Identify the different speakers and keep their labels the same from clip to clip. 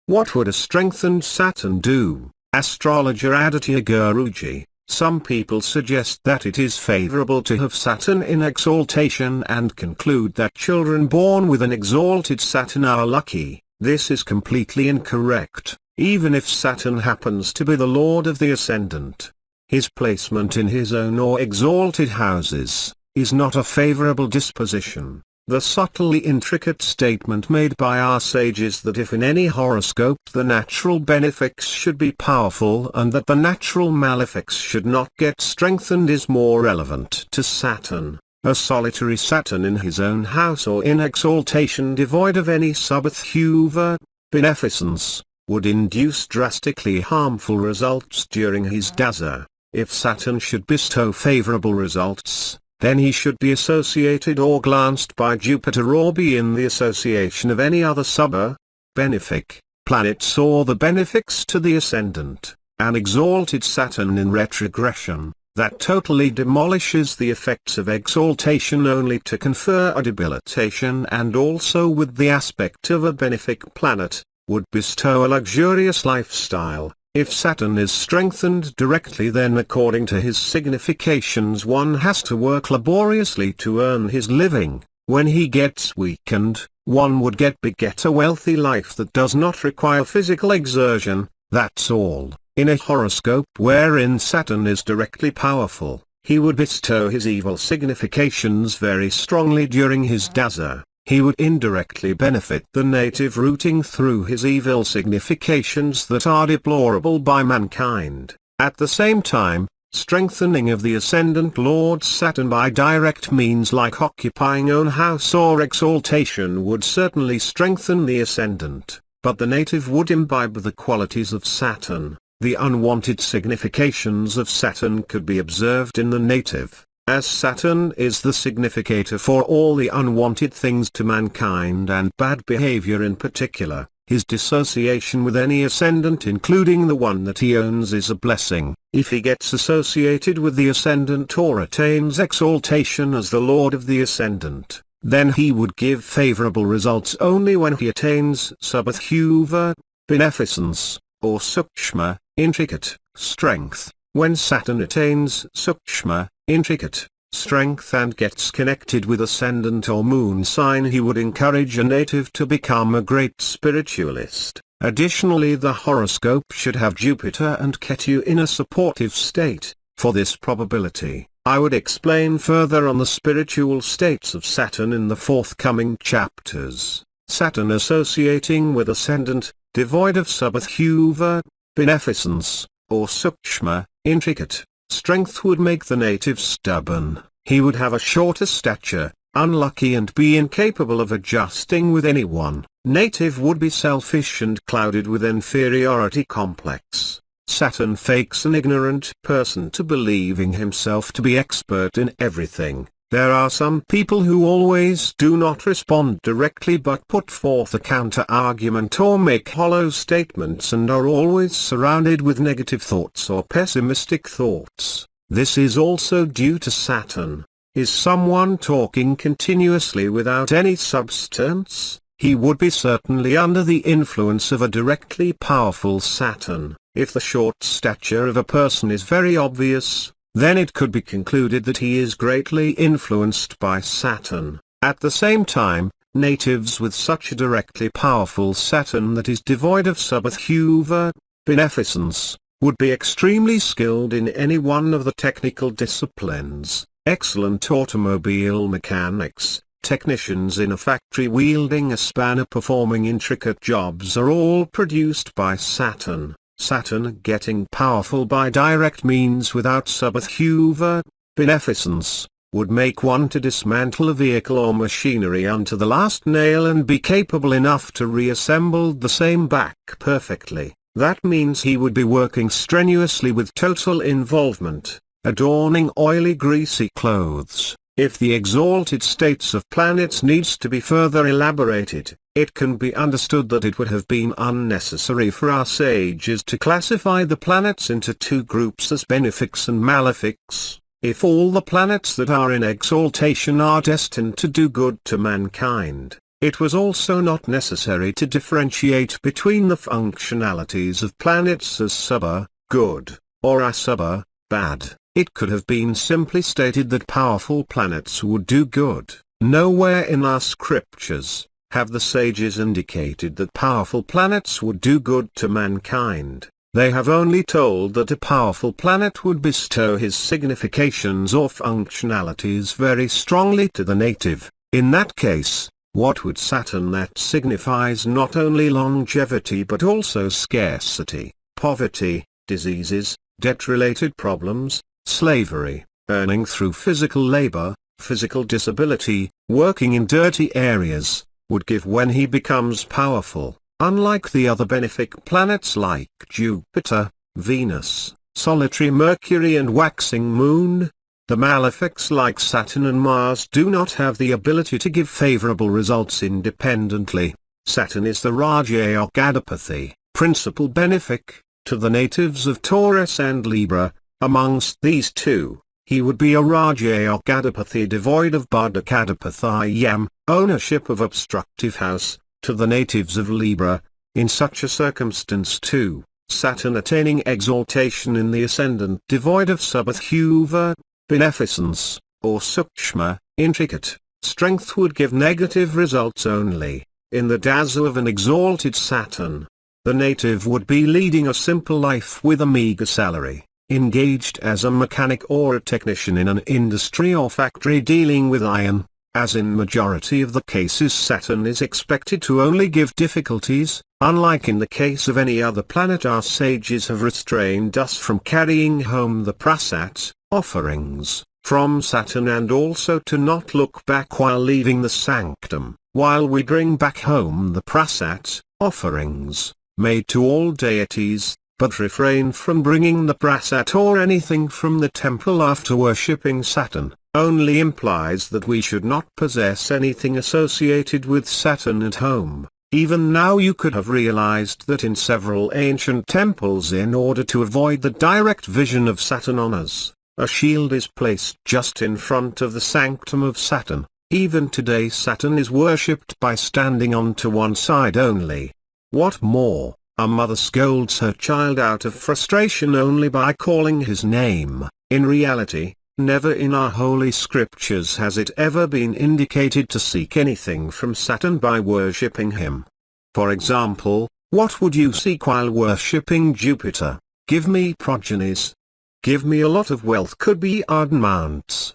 Speaker 1: What would a strengthened Saturn do? Astrologer Aditya Guruji. Some people suggest that it is favorable to have Saturn in exaltation and conclude that children born with an exalted Saturn are lucky. This is completely incorrect, even if Saturn happens to be the lord of the ascendant. His placement in his own or exalted houses is not a favorable disposition. The subtly intricate statement made by our sages that if in any horoscope the natural benefics should be powerful and that the natural malefics should not get strengthened is more relevant to Saturn. A solitary Saturn in his own house or in exaltation devoid of any subthuva, beneficence, would induce drastically harmful results during his dasa. If Saturn should bestow favorable results, then he should be associated or glanced by Jupiter or be in the association of any other benefic planets or the benefics to the ascendant. An exalted Saturn in retrogression, that totally demolishes the effects of exaltation only to confer a debilitation and also with the aspect of a benefic planet, would bestow a luxurious lifestyle. If Saturn is strengthened directly, then according to his significations one has to work laboriously to earn his living. When he gets weakened, one would beget a wealthy life that does not require physical exertion, that's all. In a horoscope wherein Saturn is directly powerful, he would bestow his evil significations very strongly during his dasa. He would indirectly benefit the native routing through his evil significations that are deplorable by mankind. At the same time, strengthening of the ascendant Lord Saturn by direct means like occupying own house or exaltation would certainly strengthen the ascendant, but the native would imbibe the qualities of Saturn. The unwanted significations of Saturn could be observed in the native. As Saturn is the significator for all the unwanted things to mankind and bad behavior in particular, his dissociation with any ascendant including the one that he owns is a blessing. If he gets associated with the ascendant or attains exaltation as the lord of the ascendant, then he would give favorable results only when he attains subthuva, beneficence, or sukshma, intricate, strength. When Saturn attains sukshma, intricate, strength and gets connected with ascendant or moon sign, he would encourage a native to become a great spiritualist. Additionally, the horoscope should have Jupiter and Ketu in a supportive state. For this probability, I would explain further on the spiritual states of Saturn in the forthcoming chapters. Saturn associating with ascendant, devoid of subthuva, beneficence, or sukshma, intricate, strength would make the native stubborn. He would have a shorter stature, unlucky and be incapable of adjusting with anyone. Native would be selfish and clouded with inferiority complex. Saturn fakes an ignorant person to believing himself to be expert in everything. There are some people who always do not respond directly but put forth a counter-argument or make hollow statements and are always surrounded with negative thoughts or pessimistic thoughts. This is also due to Saturn. Is someone talking continuously without any substance? He would be certainly under the influence of a directly powerful Saturn. If the short stature of a person is very obvious, then it could be concluded that he is greatly influenced by Saturn. At the same time, natives with such a directly powerful Saturn that is devoid of subthuva, beneficence, would be extremely skilled in any one of the technical disciplines. Excellent automobile mechanics, technicians in a factory wielding a spanner performing intricate jobs are all produced by Saturn. Saturn getting powerful by direct means without subthuva, beneficence, would make one to dismantle a vehicle or machinery unto the last nail and be capable enough to reassemble the same back perfectly. That means he would be working strenuously with total involvement, adorning oily greasy clothes. If the exalted states of planets needs to be further elaborated, it can be understood that it would have been unnecessary for our sages to classify the planets into two groups as benefics and malefics. If all the planets that are in exaltation are destined to do good to mankind, It was also not necessary to differentiate between the functionalities of planets as suba, good, or asuba, bad. It could have been simply stated that powerful planets would do good. Nowhere in our scriptures have the sages indicated that powerful planets would do good to mankind. They have only told that a powerful planet would bestow his significations or functionalities very strongly to the native. In that case, what would Saturn that signifies not only longevity but also scarcity, poverty, diseases, debt-related problems, slavery, earning through physical labor, physical disability, working in dirty areas, would give when he becomes powerful? Unlike the other benefic planets like Jupiter, Venus, solitary Mercury and waxing Moon, the malefics like Saturn and Mars do not have the ability to give favorable results independently. Saturn is the Raja Yogadipati, principal benefic, to the natives of Taurus and Libra. Amongst these two, he would be a Raja Yogadipati devoid of Bhadakadipathyam, ownership of obstructive house, to the natives of Libra. In such a circumstance too, Saturn attaining exaltation in the ascendant devoid of subadhuva, beneficence, or sukshma, intricate, strength would give negative results only. In the dasu of an exalted Saturn, the native would be leading a simple life with a meager salary, engaged as a mechanic or a technician in an industry or factory dealing with iron. As in majority of the cases, Saturn is expected to only give difficulties. Unlike in the case of any other planet, our sages have restrained us from carrying home the prasat, offerings, from Saturn, and also to not look back while leaving the sanctum, while we bring back home the prasat, offerings, made to all deities, but refrain from bringing the prasat or anything from the temple after worshipping Saturn. Only implies that we should not possess anything associated with Saturn at home. Even now you could have realized that in several ancient temples, in order to avoid the direct vision of Saturn on us, a shield is placed just in front of the sanctum of Saturn. Even today Saturn is worshipped by standing on to one side only. What more, a mother scolds her child out of frustration only by calling his name. In reality, never in our holy scriptures has it ever been indicated to seek anything from Saturn by worshipping him. For example, what would you seek while worshipping Jupiter? Give me progenies. Give me a lot of wealth could be amounts.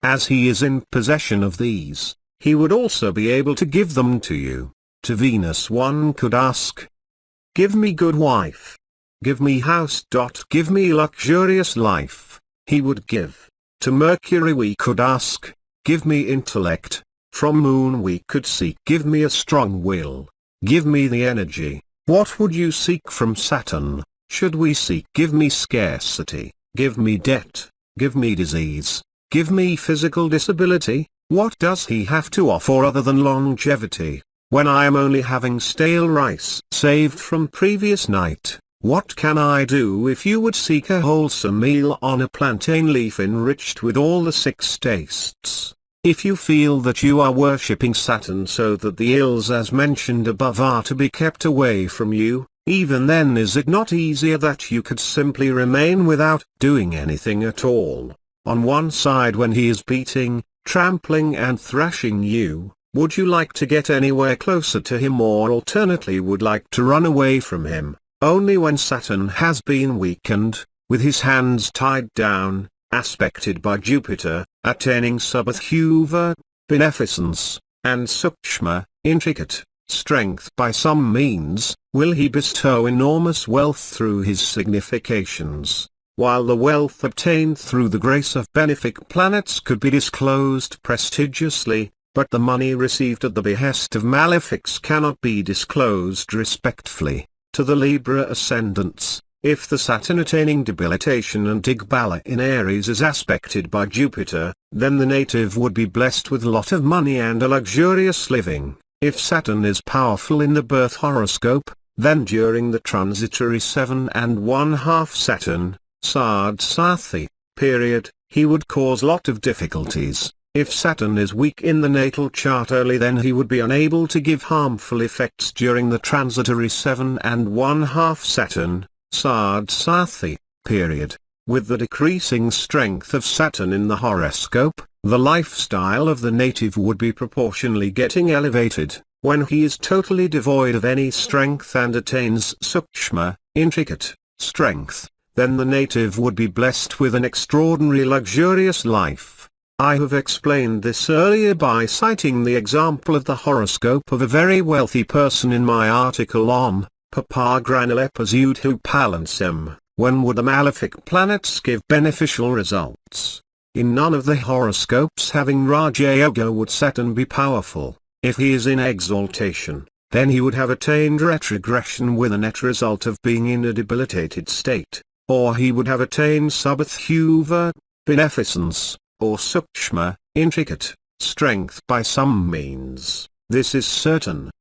Speaker 1: As he is in possession of these, he would also be able to give them to you. To Venus one could ask, give me good wife. Give me house. Give me luxurious life. He would give. To Mercury we could ask, give me intellect. From Moon we could seek, give me a strong will. Give me the energy. What would you seek from Saturn? Should we seek, give me scarcity, give me debt, give me disease, give me physical disability? What does he have to offer other than longevity? When I am only having stale rice saved from previous night, what can I do? If you would seek a wholesome meal on a plantain leaf enriched with all the 6 tastes, if you feel that you are worshipping Saturn so that the ills as mentioned above are to be kept away from you, even then is it not easier that you could simply remain without doing anything at all, on one side when he is beating, trampling and thrashing you? Would you like to get anywhere closer to him, or alternately would like to run away from him? Only when Saturn has been weakened, with his hands tied down, aspected by Jupiter, attaining subadhuva, beneficence, and sukshma, intricate, strength by some means, will he bestow enormous wealth through his significations. While the wealth obtained through the grace of benefic planets could be disclosed prestigiously, but the money received at the behest of malefics cannot be disclosed respectfully. To the Libra ascendants, if the Saturn attaining debilitation and Digbala in Aries is aspected by Jupiter, then the native would be blessed with lot of money and a luxurious living. If Saturn is powerful in the birth horoscope, then during the transitory 7½ Saturn, Sadsathi, period, he would cause lot of difficulties. If Saturn is weak in the natal chart early, then he would be unable to give harmful effects during the transitory 7½ Saturn, Sathi, period. With the decreasing strength of Saturn in the horoscope, the lifestyle of the native would be proportionally getting elevated. When he is totally devoid of any strength and attains sukshma, intricate, strength, then the native would be blessed with an extraordinary luxurious life. I have explained this earlier by citing the example of the horoscope of a very wealthy person in my article on Papa Granulepazudhu Palansem. When would the malefic planets give beneficial results? In none of the horoscopes having Raja Yoga would Saturn be powerful. If he is in exaltation, then he would have attained retrogression with a net result of being in a debilitated state, or he would have attained Subhathuva, beneficence, or Sukshma, intricate, strength by some means. This is certain.